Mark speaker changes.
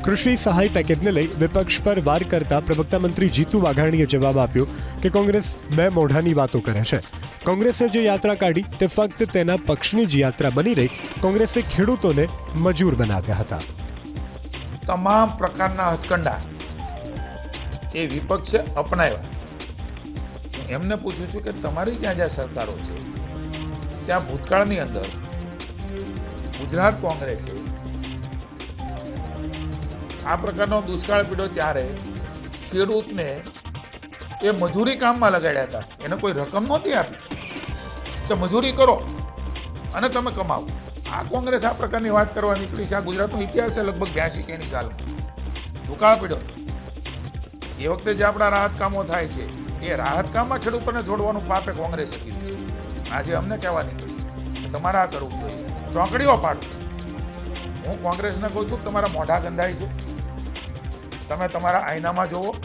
Speaker 1: કૃષિ સહાય પેકેજને લઈ વિપક્ષ પર વાર કરતા પ્રવક્તા મંત્રી જીતુ વાઘાણીએ જવાબ આપ્યો કે કોંગ્રેસ બે મોઢાની વાતો કરે છે. કોંગ્રેસે જે યાત્રા કાઢી તે ફક્ત તેના પક્ષની જ યાત્રા બની રહી. કોંગ્રેસે ખેડૂતોને મજૂર બનાવ્યા હતા.
Speaker 2: તમામ પ્રકારના હથકંડા એ વિપક્ષે અપનાવ્યા. હું એમને પૂછું છું કે તમારી જ્યાં સરકારો છે ત્યાં ભૂતકાળની અંદર ગુજરાત કોંગ્રેસે આ પ્રકારનો દુષ્કાળ પીડ્યો ત્યારે ખેડૂતને એ મજૂરી કામમાં લગાડ્યા હતા. એને કોઈ રકમ નહોતી આપી કે મજૂરી કરો અને તમે કમાવો. આ કોંગ્રેસ આ પ્રકારની વાત કરવા નીકળી છે. આ ગુજરાતનો ઇતિહાસ છે લગભગ 82 કેની સાલમાં દુકાળ પીડ્યો હતો. એ વખતે જે આપણા રાહત કામો થાય છે એ રાહત કામમાં ખેડૂતોને જોડવાનું પાપે કોંગ્રેસે કર્યું છે. આજે અમને કહેવા નીકળી છે કે તમારે આ કરવું જોઈએ. ચોકડીઓ પાડો. હું કોંગ્રેસને કહું છું કે તમારા મોઢા ગંધાય છે. તમે તમારા આઈનામાં જોવો.